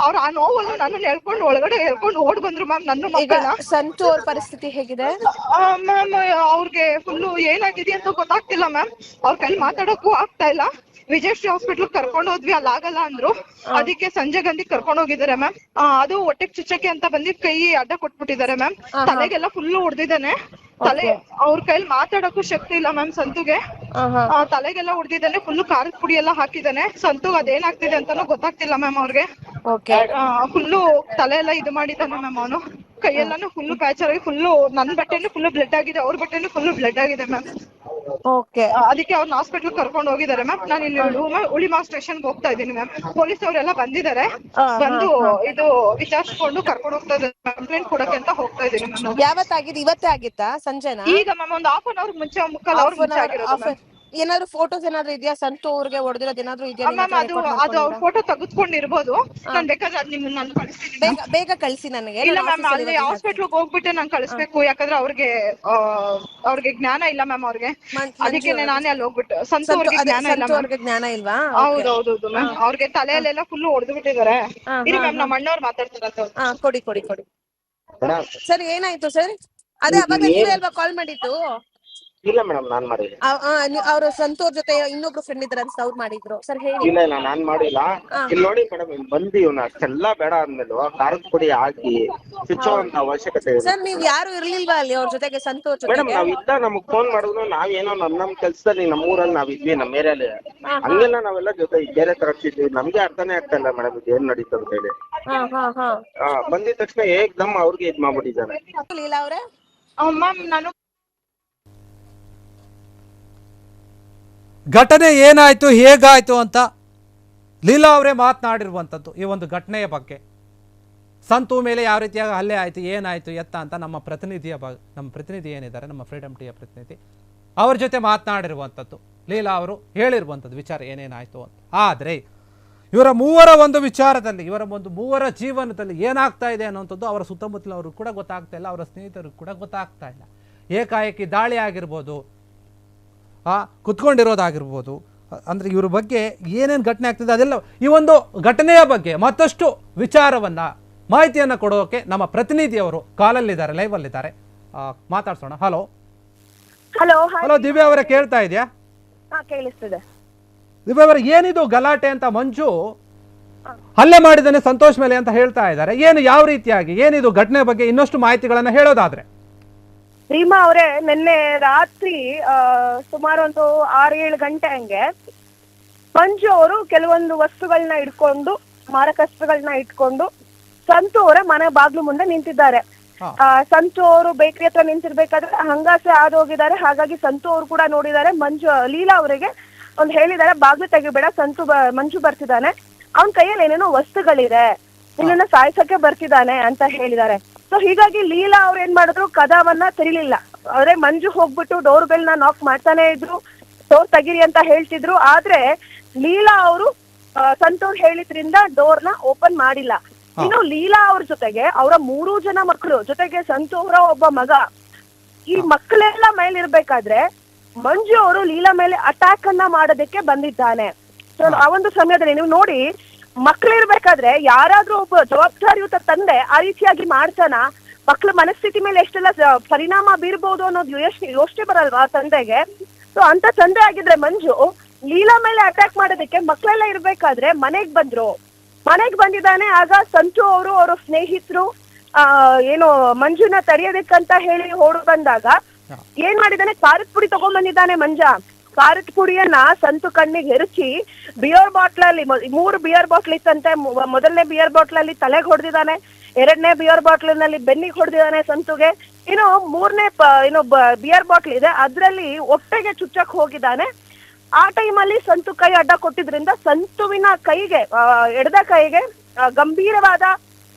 ಅವ್ರು ಆ ನೋವಲ್ಲಿ ನನ್ನನ್ನು ಒಳಗಡೆ ಹೇಳ್ಕೊಂಡು ಓಡ್ ಬಂದ್ರು ಮ್ಯಾಮ್. ನನ್ನ ಮಕ್ಕಳ ಸಂತು ಅವ್ರ ಪರಿಸ್ಥಿತಿ ಹೇಗಿದೆ ಮ್ಯಾಮ್? ಅವ್ರಿಗೆ ಫುಲ್ಲು ಏನಾಗಿದೆ ಅಂತ ಗೊತ್ತಾಗ್ತಿಲ್ಲ ಮ್ಯಾಮ್. ಅವ್ರ ಕೈಲಿ ಮಾತಾಡೋಕ್ಕೂ ಆಗ್ತಾ ಇಲ್ಲ. ವಿಜಯಶ್ರೀ ಹಾಸ್ಪಿಟ್ಲ್ ಕರ್ಕೊಂಡು ಹೋದ್ವಿ, ಅಲ್ಲಿ ಆಗಲ್ಲ ಅಂದ್ರು. ಅದಕ್ಕೆ ಸಂಜಯ್ ಗಾಂಧಿ ಕರ್ಕೊಂಡು ಹೋಗಿದ್ದಾರೆ ಮ್ಯಾಮ್. ಅದು ಹೊಟ್ಟೆಗೆ ಚುಚ್ಚಕ್ಕೆ ಅಂತ ಬಂದಿ ಕೈ ಅಡ್ಡ ಕೊಟ್ಬಿಟ್ಟಿದ್ದಾರೆ ಮ್ಯಾಮ್. ತಲೆಗೆಲ್ಲ ಫುಲ್ಲು ಹೊಡೆದಿದ್ದಾನೆ. ತಲೆ ಅವ್ರ ಕೈಲಿ ಮಾತಾಡಕ್ಕೂ ಶಕ್ತಿ ಇಲ್ಲ ಮ್ಯಾಮ್ ಸಂತುಗೆ. ತಲೆಗೆಲ್ಲ ಹೊಡೆದಿದ್ದಾನೆ, ಫುಲ್ಲು ಖಾರದ ಪುಡಿ ಎಲ್ಲ ಹಾಕಿದ್ದಾನೆ. ಸಂತುಗ್ ಅದೇನಾಗ್ತಿದೆ ಅಂತಾನು ಗೊತ್ತಾಗ್ತಿಲ್ಲ ಮ್ಯಾಮ್ ಅವ್ರಿಗೆ. ಫುಲ್ಲು ತಲೆ ಎಲ್ಲ ಇದು ಮಾಡಿದ್ದಾನೆ ಮ್ಯಾಮ್. ಅವನು ಕೈಯೆಲ್ಲಾನು ಫುಲ್ಲು ಪ್ಯಾಚರ್ ಆಗಿ ಫುಲ್ಲು, ನನ್ ಬಟ್ಟೆನು ಫುಲ್ಲು ಬ್ಲಡ್ ಆಗಿದೆ, ಅವ್ರ ಬಟ್ಟೆನು ಫುಲ್ಲು ಬ್ಲಡ್ ಆಗಿದೆ ಮ್ಯಾಮ್. ಅದಕ್ಕೆ ಅವ್ರನ್ನ ಹಾಸ್ಪಿಟ್ಲ್ ಕರ್ಕೊಂಡು ಹೋಗಿದ್ದಾರೆ ಮ್ಯಾಮ್. ನಾನು ಇಲ್ಲಿ ಉಳಿಮಾ ಸ್ಟೇಷನ್ಗೆ ಹೋಗ್ತಾ ಇದ್ದೀನಿ ಮ್ಯಾಮ್. ಪೊಲೀಸ್ ಅವರೆಲ್ಲ ಬಂದಿದ್ದಾರೆ, ಬಂದು ಇದು ವಿಚಾರಿಸ್ಕೊಂಡು ಕರ್ಕೊಂಡು ಹೋಗ್ತಾ ಇದ್ದಾರೆ. ಕಂಪ್ಲೇಂಟ್ ಕೊಡಕ್ಕೆ ಅಂತ ಹೋಗ್ತಾ ಇದ್ದೀನಿ ಮ್ಯಾಮ್. ಯಾವತ್ತಾಗಿದೆ? ಇವತ್ತೇ ಆಗಿತ್ತಾ ಸಂಜೆನಾ? ಈಗ ಮ್ಯಾಮ್ ಒಂದು ಹಾಫ್ ಅನ್ ಅವರ್ ಮುಂಚೆ, ಮುಕ್ಕಾಲ್ ಅವರ್ ಮುಂಚೆ ಆಗಿರೋದು. ಏನಾದ್ರು ಫೋಟೋಸ್ ಏನಾದ್ರು ಇದೆಯಾ ಸಂತು ಅವ್ರಿಗೆ ಹೊಡೆದಿರೋದು ಏನಾದ್ರು ಇದೆಯಾ ಮ್ಯಾಮ್? ಅದು ಅವ್ರ ಫೋಟೋ ತೆಗೆದುಕೊಂಡಿರ್ಬೋದು. ನಾನು ಬೇಕಾದ್ರೆ ಅದ್ ನಿಮ್ಗೆ ನಾನು ಕಳಿಸ್ತೀನಿ. ಬೇಗ ಕಳಿಸಿ ನನಗೆ. ಇಲ್ಲ ಮ್ಯಾಮ್, ಅಲ್ಲಿ ಹಾಸ್ಪಿಟ್ಲ್ಗೆ ಹೋಗ್ಬಿಟ್ಟೆ ನಾನು ಕಳಿಸ್ಬೇಕು. ಯಾಕಂದ್ರೆ ಅವ್ರಿಗೆ ಜ್ಞಾನ ಇಲ್ಲ ಮ್ಯಾಮ್. ಅವ್ರಿಗೆ ಅದಕ್ಕೆ ನಾನೇ ಅಲ್ಲಿ ಹೋಗ್ಬಿಟ್ಟು. ಸಂತು ಅವ್ರಿಗೆ ಜ್ಞಾನ ಇಲ್ವಾ? ಹೌದೌದು ಮ್ಯಾಮ್. ಅವ್ರಿಗೆ ತಲೆಯಲ್ಲೆಲ್ಲ ಫುಲ್ ಹೊಡೆದು ಬಿಟ್ಟಿದ್ದಾರೆ. ಇರಿ ಮ್ಯಾಮ್, ನಮ್ಮ ಅಣ್ಣವ್ರು ಮಾತಾಡ್ತಾರೆ. ಕೊಡಿ. ಸರ್ ಏನಾಯ್ತು ಸರ್? ಅದೇ ಅವಾಗ ನೀವೇ ಅಲ್ವಾ ಕಾಲ್ ಮಾಡಿದ್ದು? ಇಲ್ಲ ಮೇಡಮ್, ನಾನ್ ಮಾಡಿಲ್ಲ. ಅವ್ರ ಸಂತೋರ್ ಜೊತೆ ಇನ್ನೊಬ್ರು ಫ್ರೆಂಡ್ ಇದ್ರ ಅಂತ ಅವ್ರು ಮಾಡಿದ್ರು ಸರ್, ಹೇಳಿ. ಇಲ್ಲ ನಾನ್ ಮಾಡಿಲ್ಲ. ಇಲ್ಲಿ ನೋಡಿ ಮೇಡಮ್, ಬಂದು ಇವ್ನ ಅಷ್ಟೆಲ್ಲ ಬೇಡ ಅಂದ್ಮೇಲೆ ಖಾರದ ಪುಡಿ ಹಾಕಿ ಚುಚ್ಚುವಂತ ಅವಶ್ಯಕತೆ ಇದೆ. ಸರ್ ನೀವ್ ಯಾರು ಇರ್ಲಿಲ್ವಾ ಅಲ್ಲಿ ಅವ್ರ ಜೊತೆಗೆ, ಸಂತೋರ್ ಜೊತೆ? ಮೇಡಮ್ ನಾವಿದ್ದ ನಮಗ್ ಫೋನ್ ಮಾಡಿದ್ರು, ನಾವೇನೋ ನಮ್ ಕೆಲ್ಸದಲ್ಲಿ ನಮ್ಮೂರಲ್ಲಿ ನಾವಿದ್ವಿ, ನಮ್ಮ ಏರಿಯಲ್ಲಿ ಹಂಗೆಲ್ಲ ನಾವೆಲ್ಲ ಜೊತೆ ಬೇರೆ ತರ ಇದ್ವಿ. ನಮ್ಗೆ ಅರ್ಥನೇ ಆಗ್ತಾ ಇಲ್ಲ ಮೇಡಮ್ ಇದು ಏನ್ ನಡೀತದೆ ಅಂತ ಹೇಳಿ. ಬಂದಿದ ತಕ್ಷಣ ಏಕ್ದಮ್ ಅವ್ರಿಗೆ ಇದ್ ಮಾಡ್ಬಿಟ್ಟಿದ್ದಾನೆ. ಲೀಲಾ ಅವ್ರೆ ಮ್ಯಾಮ್, ನಾನು ಘಟನೆ ಏನಾಯ್ತು, ಹೇಗಾಯ್ತು ಅಂತ ಲೀಲಾ ಅವರೇ ಮಾತನಾಡಿರುವಂಥದ್ದು ಈ ಒಂದು ಘಟನೆಯ ಬಗ್ಗೆ. ಸಂತು ಮೇಲೆ ಯಾವ ರೀತಿಯಾಗಿ ಹಲ್ಲೆ ಆಯಿತು, ಏನಾಯಿತು ಎತ್ತ ಅಂತ ನಮ್ಮ ಪ್ರತಿನಿಧಿ ಏನಿದ್ದಾರೆ, ನಮ್ಮ ಫ್ರೀಡಮ್ ಟಿಯ ಪ್ರತಿನಿಧಿ, ಅವ್ರ ಜೊತೆ ಮಾತನಾಡಿರುವಂಥದ್ದು. ಲೀಲಾ ಅವರು ಹೇಳಿರುವಂಥದ್ದು ವಿಚಾರ ಏನೇನಾಯಿತು ಅಂತ. ಆದರೆ ಇವರ ಮೂವರ ಒಂದು ವಿಚಾರದಲ್ಲಿ, ಮೂವರ ಜೀವನದಲ್ಲಿ ಏನಾಗ್ತಾ ಇದೆ ಅನ್ನೋಂಥದ್ದು ಅವರ ಸುತ್ತಮುತ್ತಲವರು ಕೂಡ ಗೊತ್ತಾಗ್ತಾ ಇಲ್ಲ, ಅವರ ಸ್ನೇಹಿತರು ಕೂಡ ಗೊತ್ತಾಗ್ತಾ ಇಲ್ಲ. ಏಕಾಏಕಿ ದಾಳಿ ಆಗಿರ್ಬೋದು, ಕುತ್ಕೊಂಡಿರೋದಾಗಿರ್ಬೋದು, ಅಂದರೆ ಇವ್ರ ಬಗ್ಗೆ ಏನೇನು ಘಟನೆ ಆಗ್ತಿದೆ ಅದೆಲ್ಲ, ಈ ಒಂದು ಘಟನೆಯ ಬಗ್ಗೆ ಮತ್ತಷ್ಟು ವಿಚಾರವನ್ನು, ಮಾಹಿತಿಯನ್ನು ಕೊಡೋಕೆ ನಮ್ಮ ಪ್ರತಿನಿಧಿಯವರು ಕಾಲಲ್ಲಿದ್ದಾರೆ, ಲೈವಲ್ಲಿದ್ದಾರೆ. ಮಾತಾಡ್ಸೋಣ. ಹಲೋ ಹಲೋ ದಿವ್ಯಾ ಅವರೇ, ಕೇಳ್ತಾ ಇದೆಯಾ? ಕೇಳಿಸ್ತಿದೆ. ದಿವ್ಯಾ ಅವರೇ, ಏನಿದು ಗಲಾಟೆ ಅಂತ ಮಂಜು ಹಲ್ಲೆ ಮಾಡಿದ್ದಾನೆ ಸಂತೋಷ್ ಮೇಲೆ ಅಂತ ಹೇಳ್ತಾ ಇದ್ದಾರೆ. ಯಾವ ರೀತಿಯಾಗಿ ಏನಿದು ಘಟನೆ ಬಗ್ಗೆ ಇನ್ನಷ್ಟು ಮಾಹಿತಿಗಳನ್ನು ಹೇಳೋದಾದ್ರೆ? ರೀಮಾ ಅವರೇ, ನಿನ್ನೆ ರಾತ್ರಿ ಸುಮಾರು ಒಂದು 6-7 ಗಂಟೆ ಹಂಗೆ ಮಂಜು ಅವರು ಕೆಲವೊಂದು ವಸ್ತುಗಳನ್ನ ಇಟ್ಕೊಂಡು, ಮಾರಕಸ್ತ್ರಗಳನ್ನ ಇಟ್ಕೊಂಡು ಸಂತು ಅವರ ಮನೆ ಬಾಗ್ಲು ಮುಂದೆ ನಿಂತಿದ್ದಾರೆ. ಸಂತು ಅವರು ಬೇಕರಿ ಹತ್ರ ನಿಂತಿರ್ಬೇಕಾದ್ರೆ ಹಂಗಾಸೆ ಆದ್ ಹೋಗಿದ್ದಾರೆ. ಹಾಗಾಗಿ ಸಂತು ಅವರು ಕೂಡ ನೋಡಿದ್ದಾರೆ. ಲೀಲಾ ಅವರಿಗೆ ಒಂದು ಹೇಳಿದ್ದಾರೆ, ಬಾಗ್ಲು ತೆಗಿಬೇಡ, ಮಂಜು ಬರ್ತಿದ್ದಾನೆ, ಅವನ್ ಕೈಯಲ್ಲಿ ಏನೇನೋ ವಸ್ತುಗಳಿದೆ, ನಿನ್ನ ಸಾಯ್ಸಕ್ಕೆ ಬರ್ತಿದ್ದಾನೆ ಅಂತ ಹೇಳಿದ್ದಾರೆ. ಸೊ ಹೀಗಾಗಿ ಲೀಲಾ ಅವ್ರು ಏನ್ ಮಾಡಿದ್ರು, ಕದವನ್ನ ತೆರಿಲಿಲ್ಲ. ಆದ್ರೆ ಮಂಜು ಹೋಗ್ಬಿಟ್ಟು ಡೋರ್ ಬೆಲ್ ನ ನಾಕ್ ಮಾಡ್ತಾನೆ ಇದ್ರು, ಡೋರ್ ತೆಗಿರಿ ಅಂತ ಹೇಳ್ತಿದ್ರು. ಆದ್ರೆ ಲೀಲಾ ಅವರು ಸಂತೋರ್ ಹೇಳಿದ್ರಿಂದ ಡೋರ್ ನ ಓಪನ್ ಮಾಡಿಲ್ಲ. ಇನ್ನು ಲೀಲಾ ಅವ್ರ ಜೊತೆಗೆ ಅವರ 3 ಜನ ಮಕ್ಕಳು, ಜೊತೆಗೆ ಸಂತೋರ ಒಬ್ಬ ಮಗ, ಈ ಮಕ್ಕಳೆಲ್ಲ ಮೇಲಿರ್ಬೇಕಾದ್ರೆ ಮಂಜು ಅವರು ಲೀಲಾ ಮೇಲೆ ಅಟ್ಯಾಕ್ ಅನ್ನ ಮಾಡೋದಕ್ಕೆ ಬಂದಿದ್ದಾನೆ. ಸೊ ಆ ಒಂದು ಸಮಯದಲ್ಲಿ ನೀವು ನೋಡಿ, ಮಕ್ಳಿರ್ಬೇಕಾದ್ರೆ ಯಾರಾದ್ರೂ ಒಬ್ಬ ಜವಾಬ್ದಾರಿಯುತ ತಂದೆ ಆ ರೀತಿಯಾಗಿ ಮಾಡ್ತಾನ? ಮಕ್ಳ ಮನಸ್ಥಿತಿ ಮೇಲೆ ಎಷ್ಟೆಲ್ಲ ಪರಿಣಾಮ ಬೀರ್ಬೋದು ಅನ್ನೋದು ಯೋಚನೆ ಬರಲ್ವಾ ತಂದೆಗೆ? ಸೊ ಅಂತ ತಂದೆ ಆಗಿದ್ರೆ ಮಂಜು ಲೀಲಾ ಮೇಲೆ ಅಟ್ಯಾಕ್ ಮಾಡೋದಕ್ಕೆ ಮಕ್ಳೆಲ್ಲ ಇರ್ಬೇಕಾದ್ರೆ ಮನೆಗ್ ಬಂದಿದ್ದಾನೆ. ಆಗ ಸಂತು ಅವರು ಅವರ ಸ್ನೇಹಿತರು ಏನು ಮಂಜುನ ತಡೆಯೋದಕ್ಕಂತ ಹೇಳಿ ಓಡ್ ಬಂದಾಗ ಏನ್ ಮಾಡಿದಾನೆ, ಖಾರದ ಪುಡಿ ತಗೊಂಡ್ ಬಂದಿದ್ದಾನೆ ಮಂಜ. ಖಾರದ ಪುಡಿಯನ್ನ ಸಂತು ಕಣ್ಣಿಗೆ ಎರಚಿ ಬಿಯರ್ ಬಾಟ್ಲಲ್ಲಿ 3 ಬಿಯರ್ ಬಾಟ್ಲ್ ಇತ್ತಂತೆ. ಮೊದಲನೇ ಬಿಯರ್ ಬಾಟ್ಲಲ್ಲಿ ತಲೆಗೆ ಹೊಡೆದಿದ್ದಾನೆ, 2ನೇ ಬಿಯರ್ ಬಾಟ್ಲಿನಲ್ಲಿ ಬೆನ್ನಿಗೆ ಹೊಡೆದಿದ್ದಾನೆ ಸಂತುಗೆ. ಇನ್ನು 3ನೇ ಬಿಯರ್ ಬಾಟ್ಲ್ ಇದೆ, ಅದ್ರಲ್ಲಿ ಹೊಟ್ಟೆಗೆ ಚುಚ್ಚಕ್ ಹೋಗಿದ್ದಾನೆ. ಆ ಟೈಮಲ್ಲಿ ಸಂತು ಕೈ ಅಡ್ಡ ಕೊಟ್ಟಿದ್ರಿಂದ ಸಂತುವಿನ ಕೈಗೆ, ಎಡದ ಕೈಗೆ ಗಂಭೀರವಾದ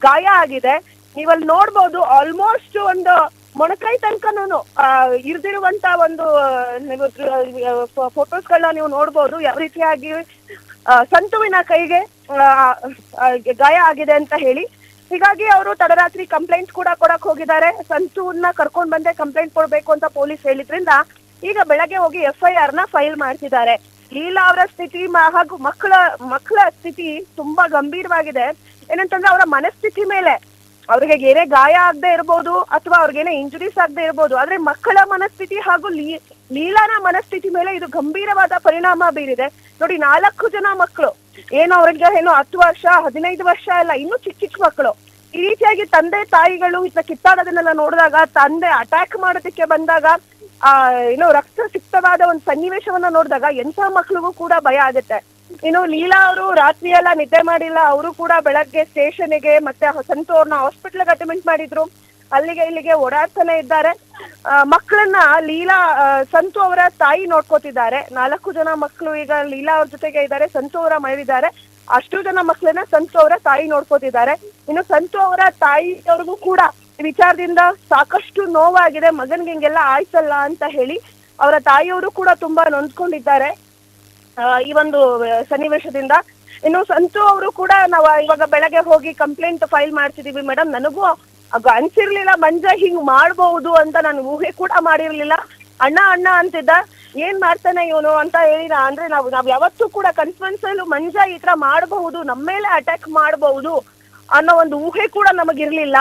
ಗಾಯ ಆಗಿದೆ. ನೀವಲ್ಲಿ ನೋಡ್ಬೋದು, ಆಲ್ಮೋಸ್ಟ್ ಒಂದು ಮೊಣಕೈ ತನಕನೂ ಇರ್ದಿರುವಂತ ಒಂದು ಫೋಟೋಸ್ಗಳನ್ನ ನೀವು ನೋಡ್ಬೋದು, ಯಾವ ರೀತಿಯಾಗಿ ಸಂತುವಿನ ಕೈಗೆ ಗಾಯ ಆಗಿದೆ ಅಂತ ಹೇಳಿ. ಹೀಗಾಗಿ ಅವರು ತಡರಾತ್ರಿ ಕಂಪ್ಲೇಂಟ್ ಕೂಡ ಕೊಡಕ್ ಹೋಗಿದ್ದಾರೆ. ಸಂತುವನ್ನ ಕರ್ಕೊಂಡ್ ಬಂದೆ ಕಂಪ್ಲೇಂಟ್ ಕೊಡ್ಬೇಕು ಅಂತ ಪೊಲೀಸ್ ಹೇಳಿದ್ರಿಂದ ಈಗ ಬೆಳಗ್ಗೆ ಹೋಗಿ FIR ನ ಫೈಲ್ ಮಾಡ್ತಿದ್ದಾರೆ. ಲೀಲಾ ಅವರ ಸ್ಥಿತಿ ಹಾಗೂ ಮಕ್ಕಳ ಸ್ಥಿತಿ ತುಂಬಾ ಗಂಭೀರವಾಗಿದೆ. ಏನಂತಂದ್ರೆ ಅವರ ಮನಸ್ಥಿತಿ ಮೇಲೆ, ಅವ್ರಿಗೆ ಏನೇ ಗಾಯ ಆಗದೆ ಇರ್ಬೋದು ಅಥವಾ ಅವ್ರಿಗೇನೇ ಇಂಜುರೀಸ್ ಆಗದೆ ಇರ್ಬೋದು, ಆದ್ರೆ ಮಕ್ಕಳ ಮನಸ್ಥಿತಿ ಹಾಗೂ ಲೀಲಾನ ಮನಸ್ಥಿತಿ ಮೇಲೆ ಇದು ಗಂಭೀರವಾದ ಪರಿಣಾಮ ಬೀರಿದೆ. ನೋಡಿ 4 ಜನ ಮಕ್ಕಳು, ಅವ್ರಿಗೆ 10 ವರ್ಷ 15 ವರ್ಷ ಎಲ್ಲ, ಇನ್ನೂ ಚಿಕ್ಕ ಮಕ್ಕಳು. ಈ ರೀತಿಯಾಗಿ ತಂದೆ ತಾಯಿಗಳು ಇದನ್ನ ಕಿತ್ತಾಡೋದನ್ನೆಲ್ಲ ನೋಡಿದಾಗ, ತಂದೆ ಅಟ್ಯಾಕ್ ಮಾಡೋದಕ್ಕೆ ಬಂದಾಗ ರಕ್ತ ಸಿಕ್ತವಾದ ಒಂದು ಸನ್ನಿವೇಶವನ್ನ ನೋಡಿದಾಗ ಎಂಥ ಮಕ್ಳಿಗೂ ಕೂಡ ಭಯ ಆಗುತ್ತೆ. ಲೀಲಾ ಅವರು ರಾತ್ರಿ ಎಲ್ಲ ನಿದ್ದೆ ಮಾಡಿಲ್ಲ. ಅವರು ಕೂಡ ಬೆಳಗ್ಗೆ ಸ್ಟೇಷನ್ಗೆ ಮತ್ತೆ ಸಂತು ಅವ್ರನ್ನ ಹಾಸ್ಪಿಟ್ಲ್ಗೆ ಅಡ್ಮಿಟ್ ಮಾಡಿದ್ರು. ಅಲ್ಲಿಗೆ ಇಲ್ಲಿಗೆ ಓಡಾಡ್ತಾನೆ ಇದ್ದಾರೆ. ಮಕ್ಕಳನ್ನ ಲೀಲಾ ಸಂತು ಅವರ ತಾಯಿ ನೋಡ್ಕೋತಿದ್ದಾರೆ. 4 ಜನ ಮಕ್ಕಳು ಈಗ ಲೀಲಾ ಅವ್ರ ಜೊತೆಗೆ ಇದ್ದಾರೆ, ಸಂತು ಅವರ ಮನೆಯಿದ್ದಾರೆ. ಅಷ್ಟು ಜನ ಮಕ್ಕಳನ್ನ ಸಂತು ಅವರ ತಾಯಿ ನೋಡ್ಕೋತಿದ್ದಾರೆ. ಇನ್ನು ಸಂತು ಅವರ ತಾಯಿಯವ್ರಿಗೂ ಕೂಡ ವಿಚಾರದಿಂದ ಸಾಕಷ್ಟು ನೋವಾಗಿದೆ. ಮಗನ್ಗೆ ಹಿಂಗೆಲ್ಲ ಆಯ್ತಲ್ಲ ಅಂತ ಹೇಳಿ ಅವರ ತಾಯಿಯವರು ಕೂಡ ತುಂಬಾ ನೊಂದ್ಕೊಂಡಿದ್ದಾರೆ ಈ ಒಂದು ಸನ್ನಿವೇಶದಿಂದ. ಇನ್ನು ಸಂತು ಅವರು ಕೂಡ ನಾವು ಇವಾಗ ಬೆಳಗ್ಗೆ ಹೋಗಿ ಕಂಪ್ಲೇಂಟ್ ಫೈಲ್ ಮಾಡ್ತಿದೀವಿ ಮೇಡಮ್, ನನಗೂ ಅನ್ಸಿರ್ಲಿಲ್ಲ ಮಂಜ ಹಿಂಗ್ ಮಾಡ್ಬಹುದು ಅಂತ ನಾನು ಊಹೆ ಕೂಡ ಮಾಡಿರ್ಲಿಲ್ಲ. ಅಣ್ಣ ಅಣ್ಣ ಅಂತಿದ್ದ, ಏನ್ ಮಾಡ್ತಾನೆ ಇವನು ಅಂತ ಹೇಳಿ ಅಂದ್ರೆ ನಾವ್ ಯಾವತ್ತೂ ಕೂಡ ಕಾನ್ಫರೆನ್ಸ್ ಅಲ್ಲೂ ಮಂಜ ಈ ತರ ಮಾಡಬಹುದು, ನಮ್ಮ ಮೇಲೆ ಅಟ್ಯಾಕ್ ಮಾಡಬಹುದು ಅನ್ನೋ ಒಂದು ಊಹೆ ಕೂಡ ನಮಗಿರ್ಲಿಲ್ಲ.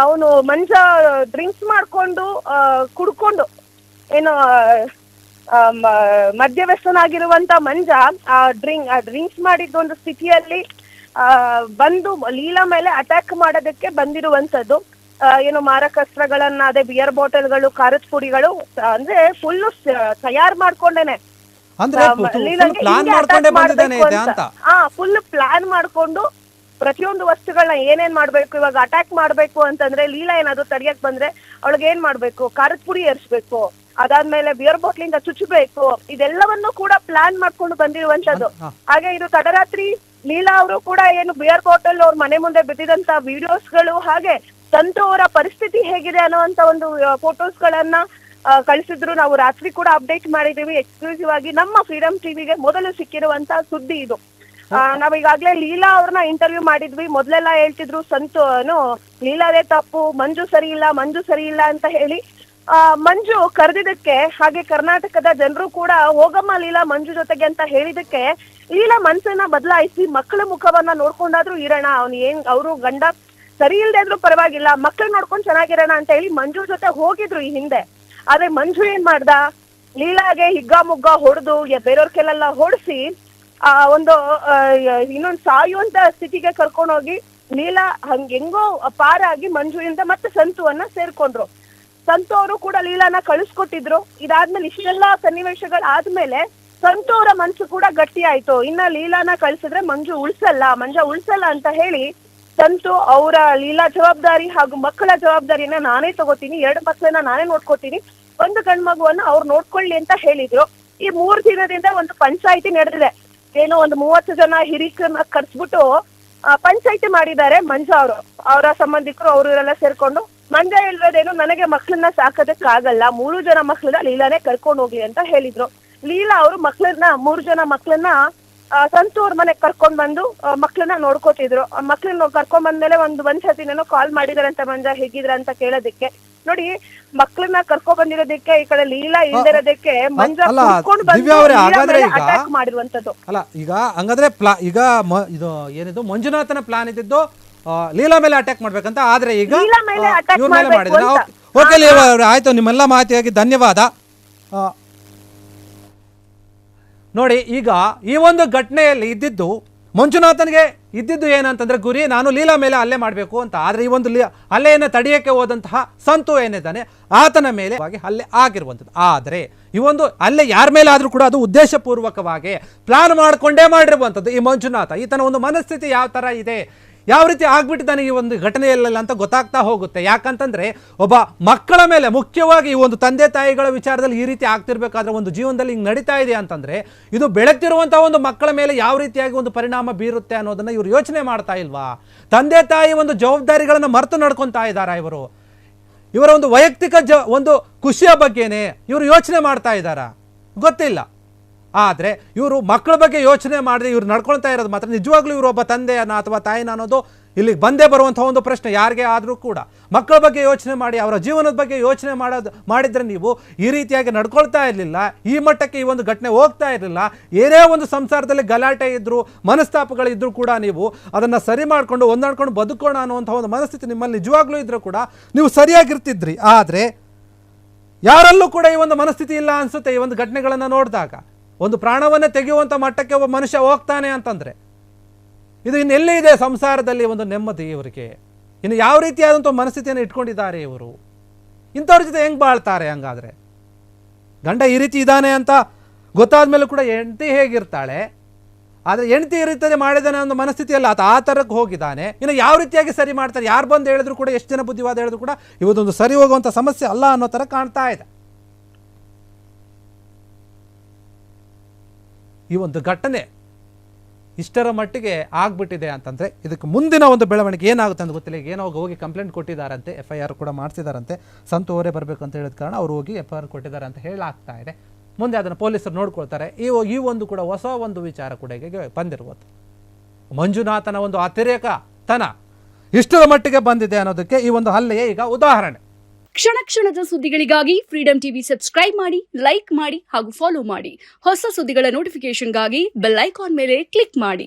ಅವನು ಮಂಜ ಡ್ರಿಂಕ್ಸ್ ಮಾಡ್ಕೊಂಡು ಕುಡ್ಕೊಂಡು ಏನು ಮದ್ಯವ್ಯಸನಾಗಿರುವಂತ ಮಂಜ ಡ್ರಿಂಕ್ಸ್ ಮಾಡಿದ್ದ ಒಂದು ಸ್ಥಿತಿಯಲ್ಲಿ ಬಂದು ಲೀಲಾ ಮೇಲೆ ಅಟ್ಯಾಕ್ ಮಾಡೋದಕ್ಕೆ ಬಂದಿರುವಂತದ್ದು. ಏನು ಮಾರಕಾಸ್ತ್ರಗಳನ್ನ, ಅದೇ ಬಿಯರ್ ಬಾಟಲ್ಗಳು, ಖಾರದ ಪುಡಿಗಳು, ಅಂದ್ರೆ ಫುಲ್ ತಯಾರು ಮಾಡ್ಕೊಂಡೇನೆ ಫುಲ್ ಪ್ಲಾನ್ ಮಾಡ್ಕೊಂಡು ಪ್ರತಿಯೊಂದು ವಸ್ತುಗಳನ್ನ ಏನೇನ್ ಮಾಡ್ಬೇಕು, ಇವಾಗ ಅಟ್ಯಾಕ್ ಮಾಡ್ಬೇಕು ಅಂತಂದ್ರೆ ಲೀಲಾ ಏನಾದ್ರು ತಡಿಯಕ್ ಬಂದ್ರೆ ಅವಳಿಗೆ ಏನ್ ಮಾಡ್ಬೇಕು, ಖಾರದ ಪುಡಿ ಏರ್ಸ್ಬೇಕು, ಅದಾದ್ಮೇಲೆ ಬಿಯರ್ ಬಾಟ್ಲಿಂದ ಚುಚ್ಚಬೇಕು, ಇದೆಲ್ಲವನ್ನು ಕೂಡ ಪ್ಲಾನ್ ಮಾಡ್ಕೊಂಡು ಬಂದಿರುವಂತದ್ದು. ಹಾಗೆ ಇದು ತಡರಾತ್ರಿ ಲೀಲಾ ಅವರು ಕೂಡ ಏನು ಬಿಯರ್ ಬಾಟಲ್ ಅವ್ರ ಮನೆ ಮುಂದೆ ಬಿದ್ದಿದಂತ ವಿಡಿಯೋಸ್ಗಳು, ಹಾಗೆ ಸಂತು ಅವರ ಪರಿಸ್ಥಿತಿ ಹೇಗಿದೆ ಅನ್ನುವಂತ ಒಂದು ಫೋಟೋಸ್ ಗಳನ್ನ ಕಳಿಸಿದ್ರು. ನಾವು ರಾತ್ರಿ ಕೂಡ ಅಪ್ಡೇಟ್ ಮಾಡಿದೀವಿ ಎಕ್ಸ್ಕ್ಲೂಸಿವ್ ಆಗಿ. ನಮ್ಮ ಫ್ರೀಡಮ್ ಟಿವಿಗೆ ಮೊದಲು ಸಿಕ್ಕಿರುವಂತ ಸುದ್ದಿ ಇದು. ನಾವೀಗಾಗ್ಲೇ ಲೀಲಾ ಅವ್ರನ್ನ ಇಂಟರ್ವ್ಯೂ ಮಾಡಿದ್ವಿ. ಮೊದ್ಲೆಲ್ಲ ಹೇಳ್ತಿದ್ರು ಸಂತು ಲೀಲಾದೇ ತಪ್ಪು, ಮಂಜು ಸರಿ ಇಲ್ಲ ಅಂತ ಹೇಳಿ. ಮಂಜು ಕರೆದಿದ್ದಕ್ಕೆ, ಹಾಗೆ ಕರ್ನಾಟಕದ ಜನರು ಕೂಡ ಹೋಗಮ್ಮ ಲೀಲಾ ಮಂಜು ಜೊತೆಗೆ ಅಂತ ಹೇಳಿದಕ್ಕೆ ಲೀಲಾ ಮನ್ಸನ್ನ ಬದಲಾಯಿಸಿ ಮಕ್ಕಳ ಮುಖವನ್ನ ನೋಡ್ಕೊಂಡಾದ್ರೂ ಇರೋಣ, ಅವರು ಗಂಡ ಸರಿ ಇಲ್ದೇ ಇದ್ರು ಪರವಾಗಿಲ್ಲ, ಮಕ್ಕಳು ನೋಡ್ಕೊಂಡ್ ಚೆನ್ನಾಗಿರೋಣ ಅಂತ ಹೇಳಿ ಮಂಜು ಜೊತೆ ಹೋಗಿದ್ರು ಈ ಹಿಂದೆ. ಆದ್ರೆ ಮಂಜು ಏನ್ ಮಾಡ್ದ, ಲೀಲಾಗೆ ಹಿಗ್ಗಾಮುಗ್ಗ ಹೊಡೆದು ಬೇರೆಯವ್ರಕೆಲ್ಲ ಹೊಡೆಸಿ ಒಂದು ಇನ್ನೊಂದು ಸಾಯುವಂತ ಸ್ಥಿತಿಗೆ ಕರ್ಕೊಂಡೋಗಿ ಲೀಲಾ ಹೆಂಗೋ ಪಾರಾಗಿ ಮಂಜುವಿಂದ ಮತ್ತೆ ಸಂತುವನ್ನ ಸೇರ್ಕೊಂಡ್ರು. ಸಂತು ಅವರು ಕೂಡ ಲೀಲಾನ ಕಳಿಸ್ಕೊಟ್ಟಿದ್ರು. ಇದಾದ್ಮೇಲೆ ಇಷ್ಟೆಲ್ಲಾ ಸನ್ನಿವೇಶಗಳಾದ್ಮೇಲೆ ಸಂತು ಅವರ ಮನ್ಸು ಕೂಡ ಗಟ್ಟಿ ಆಯ್ತು. ಇನ್ನ ಲೀಲಾನ ಕಳ್ಸಿದ್ರೆ ಮಂಜ ಉಳ್ಸಲ್ಲ ಅಂತ ಹೇಳಿ ಸಂತು ಅವರ ಲೀಲಾ ಜವಾಬ್ದಾರಿ ಹಾಗೂ ಮಕ್ಕಳ ಜವಾಬ್ದಾರಿನ ನಾನೇ ತಗೋತೀನಿ, 2 ಮಕ್ಕಳನ್ನ ನಾನೇ ನೋಡ್ಕೋತೀನಿ, 1 ಗಂಡ್ ಮಗುವನ್ನ ಅವ್ರು ನೋಡ್ಕೊಳ್ಳಿ ಅಂತ ಹೇಳಿದ್ರು. ಈ 3 ದಿನದಿಂದ ಒಂದು ಪಂಚಾಯಿತಿ ನಡೆದಿದೆ. ಏನೋ ಒಂದು 30 ಜನ ಹಿರಿಕರನ್ನ ಕರ್ಸ್ಬಿಟ್ಟು ಪಂಚಾಯಿತಿ ಮಾಡಿದ್ದಾರೆ ಮಂಜ ಅವರು, ಅವರ ಸಂಬಂಧಿಕರು ಅವರು ಇವರೆಲ್ಲ ಸೇರ್ಕೊಂಡು. ಮಂಜ ಹೇಳಿರೋದೇನು, ನನಗೆ ಮಕ್ಕಳನ್ನ ಸಾಕೋದಕ್ಕಾಗಲ್ಲ, 3 ಜನ ಮಕ್ಕಳನ್ನ ಲೀಲಾನೇ ಕರ್ಕೊಂಡು ಹೋಗ್ಲಿ ಅಂತ ಹೇಳಿದ್ರು. ಲೀಲಾ ಅವರು 3 ಜನ ಮಕ್ಕಳನ್ನ ಸಂತು ಅವ್ರ ಮನೆಗೆ ಕರ್ಕೊಂಡ್ ಬಂದು ಮಕ್ಕಳನ್ನ ನೋಡ್ಕೋತಿದ್ರು. ಮಕ್ಕಳನ್ನ ಕರ್ಕೊಂಡ್ ಬಂದ್ಮೇಲೆ ಒಂದ್ ಸತಿನೇನೋ ಕಾಲ್ ಮಾಡಿದಾರಂತ ಮಂಜ ಹೇಗಿದ್ರ ಅಂತ ಕೇಳೋದಕ್ಕೆ. ನೋಡಿ, ಮಕ್ಕಳನ್ನ ಕರ್ಕೊಂಡ್ ಬಂದಿರೋದಕ್ಕೆ ಈ ಕಡೆ ಲೀಲಾ ಇಲ್ದಿರೋದಕ್ಕೆ ಮಂಜ ಅಟ್ಯಾಕ್ ಮಾಡಿರುವಂತದ್ದು. ಅಲ್ಲ, ಈಗ ಹಂಗಾದ್ರೆ ಈಗ ಇದು ಏನಿದು ಮಂಜುನಾಥನ ಪ್ಲಾನ್ ಇದ್ದಿದ್ದು ಲೀಲಾ ಮೇಲೆ ಅಟ್ಯಾಕ್ ಮಾಡ್ಬೇಕಂತ, ಆದ್ರೆ ಈಗ ಇವ್ರ ಮೇಲೆ ಮಾಡಿದ್ರೆ ಓಕೆ. ಆಯ್ತು, ನಿಮ್ಮೆಲ್ಲ ಮಾಹಿತಿಯಾಗಿ ಧನ್ಯವಾದ. ನೋಡಿ, ಈಗ ಈ ಒಂದು ಘಟನೆಯಲ್ಲಿ ಇದ್ದಿದ್ದು ಮಂಜುನಾಥನ್ಗೆ ಇದ್ದಿದ್ದು ಏನಂತಂದ್ರೆ ಗುರಿ, ನಾನು ಲೀಲಾ ಮೇಲೆ ಹಲ್ಲೆ ಮಾಡಬೇಕು ಅಂತ. ಆದರೆ ಈ ಒಂದು ಹಲ್ಲೆಯನ್ನು ತಡೆಯೋಕ್ಕೆ ಹೋದಂತಹ ಸಂತು ಏನಿದ್ದಾನೆ ಆತನ ಮೇಲೆ ಹಲ್ಲೆ ಆಗಿರುವಂಥದ್ದು. ಆದರೆ ಈ ಒಂದು ಹಲ್ಲೆ ಯಾರ ಮೇಲೆ ಆದರೂ ಕೂಡ ಅದು ಉದ್ದೇಶಪೂರ್ವಕವಾಗಿ ಪ್ಲಾನ್ ಮಾಡಿಕೊಂಡೇ ಮಾಡಿರುವಂಥದ್ದು. ಈ ಮಂಜುನಾಥ ಈತನ ಒಂದು ಮನಸ್ಥಿತಿ ಯಾವ ಥರ ಇದೆ, ಯಾವ ರೀತಿ ಆಗ್ಬಿಟ್ಟಿದ್ದಾನೆ ಈ ಒಂದು ಘಟನೆಯಲ್ಲ ಅಂತ ಗೊತ್ತಾಗ್ತಾ ಹೋಗುತ್ತೆ. ಯಾಕಂತಂದ್ರೆ ಒಬ್ಬ ಮಕ್ಕಳ ಮೇಲೆ, ಮುಖ್ಯವಾಗಿ ಈ ಒಂದು ತಂದೆ ತಾಯಿಗಳ ವಿಚಾರದಲ್ಲಿ ಈ ರೀತಿ ಆಗ್ತಿರ್ಬೇಕಾದ್ರೆ, ಒಂದು ಜೀವನದಲ್ಲಿ ಹಿಂಗೆ ನಡೀತಾ ಇದೆ ಅಂತಂದ್ರೆ ಇದು ಬೆಳಗ್ತಿರುವಂತಹ ಒಂದು ಮಕ್ಕಳ ಮೇಲೆ ಯಾವ ರೀತಿಯಾಗಿ ಒಂದು ಪರಿಣಾಮ ಬೀರುತ್ತೆ ಅನ್ನೋದನ್ನ ಇವರು ಯೋಚನೆ ಮಾಡ್ತಾ ಇಲ್ವಾ? ತಂದೆ ತಾಯಿ ಒಂದು ಜವಾಬ್ದಾರಿಗಳನ್ನ ಮರೆತು ನಡ್ಕೊತಾ ಇದ್ದಾರಾ? ಇವರ ಒಂದು ವೈಯಕ್ತಿಕ ಒಂದು ಖುಷಿಯ ಬಗ್ಗೆನೇ ಇವರು ಯೋಚನೆ ಮಾಡ್ತಾ ಇದ್ದಾರಾ? ಗೊತ್ತಿಲ್ಲ. ಆದರೆ ಇವರು ಮಕ್ಕಳ ಬಗ್ಗೆ ಯೋಚನೆ ಮಾಡದೆ ಇವ್ರು ನಡ್ಕೊಳ್ತಾ ಇರೋದು ಮಾತ್ರ ನಿಜವಾಗ್ಲೂ ಇವರು ಒಬ್ಬ ತಂದೆಯನ್ನ ಅಥವಾ ತಾಯಿನ ಅನ್ನೋದು ಇಲ್ಲಿಗೆ ಬಂದೇ ಬರುವಂಥ ಒಂದು ಪ್ರಶ್ನೆ ಯಾರಿಗೆ ಆದರೂ ಕೂಡ. ಮಕ್ಕಳ ಬಗ್ಗೆ ಯೋಚನೆ ಮಾಡಿ ಅವರ ಜೀವನದ ಬಗ್ಗೆ ಯೋಚನೆ ಮಾಡಿದರೆ ನೀವು ಈ ರೀತಿಯಾಗಿ ನಡ್ಕೊಳ್ತಾ ಇರಲಿಲ್ಲ, ಈ ಮಟ್ಟಕ್ಕೆ ಈ ಒಂದು ಘಟನೆ ಹೋಗ್ತಾ ಇರಲಿಲ್ಲ. ಏನೇ ಒಂದು ಸಂಸಾರದಲ್ಲಿ ಗಲಾಟೆ ಇದ್ದರೂ ಮನಸ್ತಾಪಗಳಿದ್ರೂ ಕೂಡ ನೀವು ಅದನ್ನು ಸರಿ ಮಾಡಿಕೊಂಡು ಹೊಂದಾಡ್ಕೊಂಡು ಬದುಕೋಣ ಅನ್ನುವಂಥ ಒಂದು ಮನಸ್ಥಿತಿ ನಿಮ್ಮಲ್ಲಿ ನಿಜವಾಗ್ಲೂ ಇದ್ರೂ ಕೂಡ ನೀವು ಸರಿಯಾಗಿರ್ತಿದ್ರಿ. ಆದರೆ ಯಾರಲ್ಲೂ ಕೂಡ ಈ ಒಂದು ಮನಸ್ಥಿತಿ ಇಲ್ಲ ಅನಿಸುತ್ತೆ. ಈ ಒಂದು ಘಟನೆಗಳನ್ನು ನೋಡಿದಾಗ ಒಂದು ಪ್ರಾಣವನ್ನೇ ತೆಗೆಯುವಂಥ ಮಟ್ಟಕ್ಕೆ ಒಬ್ಬ ಮನುಷ್ಯ ಹೋಗ್ತಾನೆ ಅಂತಂದರೆ ಇದು ಇನ್ನೆಲ್ಲೇ ಇದೆ ಸಂಸಾರದಲ್ಲಿ ಒಂದು ನೆಮ್ಮದಿ ಇವರಿಗೆ? ಇನ್ನು ಯಾವ ರೀತಿಯಾದಂಥ ಮನಸ್ಥಿತಿಯನ್ನು ಇಟ್ಕೊಂಡಿದ್ದಾರೆ ಇವರು? ಇಂಥವ್ರ ಜೊತೆ ಹೆಂಗೆ ಬಾಳ್ತಾರೆ? ಹಂಗಾದರೆ ಗಂಡ ಈ ರೀತಿ ಇದ್ದಾನೆ ಅಂತ ಗೊತ್ತಾದ ಮೇಲೂ ಕೂಡ ಹೆಂಡತಿ ಹೇಗಿರ್ತಾಳೆ? ಆದರೆ ಹೆಂಡತಿ ಈ ರೀತಿ ಮಾಡಿದಾನೆ ಅನ್ನೋ ಮನಸ್ಥಿತಿಯಲ್ಲ, ಆ ಥರಕ್ಕೆ ಹೋಗಿದ್ದಾನೆ. ಇನ್ನು ಯಾವ ರೀತಿಯಾಗಿ ಸರಿ ಮಾಡ್ತಾರೆ? ಯಾರು ಬಂದು ಹೇಳಿದ್ರು ಕೂಡ, ಎಷ್ಟು ಜನ ಬುದ್ಧಿವಾದ ಹೇಳಿದ್ರು ಕೂಡ ಇವತ್ತೊಂದು ಸರಿ ಹೋಗುವಂಥ ಸಮಸ್ಯೆ ಅಲ್ಲ ಅನ್ನೋ ಥರ ಕಾಣ್ತಾ ಇದೆ. ಈ ಒಂದು ಘಟನೆ ಇಷ್ಟರ ಮಟ್ಟಿಗೆ ಆಗ್ಬಿಟ್ಟಿದೆ ಅಂತಂದರೆ ಇದಕ್ಕೆ ಮುಂದಿನ ಒಂದು ಬೆಳವಣಿಗೆ ಏನಾಗುತ್ತೆ ಅಂತ ಗೊತ್ತಿಲ್ಲ. ಈಗ ಏನೋ ಹೋಗಿ ಕಂಪ್ಲೇಂಟ್ ಕೊಟ್ಟಿದ್ದಾರಂತೆ, FIR ಕೂಡ ಮಾಡಿಸಿದಾರಂತೆ. ಸಂತು ಅವರೇ ಬರಬೇಕು ಅಂತ ಹೇಳಿದ ಕಾರಣ ಅವರು ಹೋಗಿ FIR ಕೊಟ್ಟಿದ್ದಾರೆ ಅಂತ ಹೇಳಾಗ್ತಾ ಇದೆ. ಮುಂದೆ ಅದನ್ನು ಪೊಲೀಸರು ನೋಡ್ಕೊಳ್ತಾರೆ. ಈ ಒಂದು ಕೂಡ ಹೊಸ ಒಂದು ವಿಚಾರ ಕೂಡ ಈಗ ಬಂದಿರುವುದು. ಮಂಜುನಾಥನ ಒಂದು ಅತಿರೇಕತನ ಇಷ್ಟರ ಮಟ್ಟಿಗೆ ಬಂದಿದೆ ಅನ್ನೋದಕ್ಕೆ ಈ ಒಂದು ಹಲ್ಲೆಯೇ ಈಗ ಉದಾಹರಣೆ. ಕ್ಷಣ ಕ್ಷಣದ ಸುದ್ದಿಗಳಿಗಾಗಿ ಫ್ರೀಡಂ ಟಿವಿ ಸಬ್ಸ್ಕ್ರೈಬ್ ಮಾಡಿ, ಲೈಕ್ ಮಾಡಿ ಹಾಗೂ ಫಾಲೋ ಮಾಡಿ. ಹೊಸ ಸುದ್ದಿಗಳ ನೋಟಿಫಿಕೇಶನ್ಗಾಗಿ ಬೆಲ್ ಐಕಾನ್ ಮೇಲೆ ಕ್ಲಿಕ್ ಮಾಡಿ.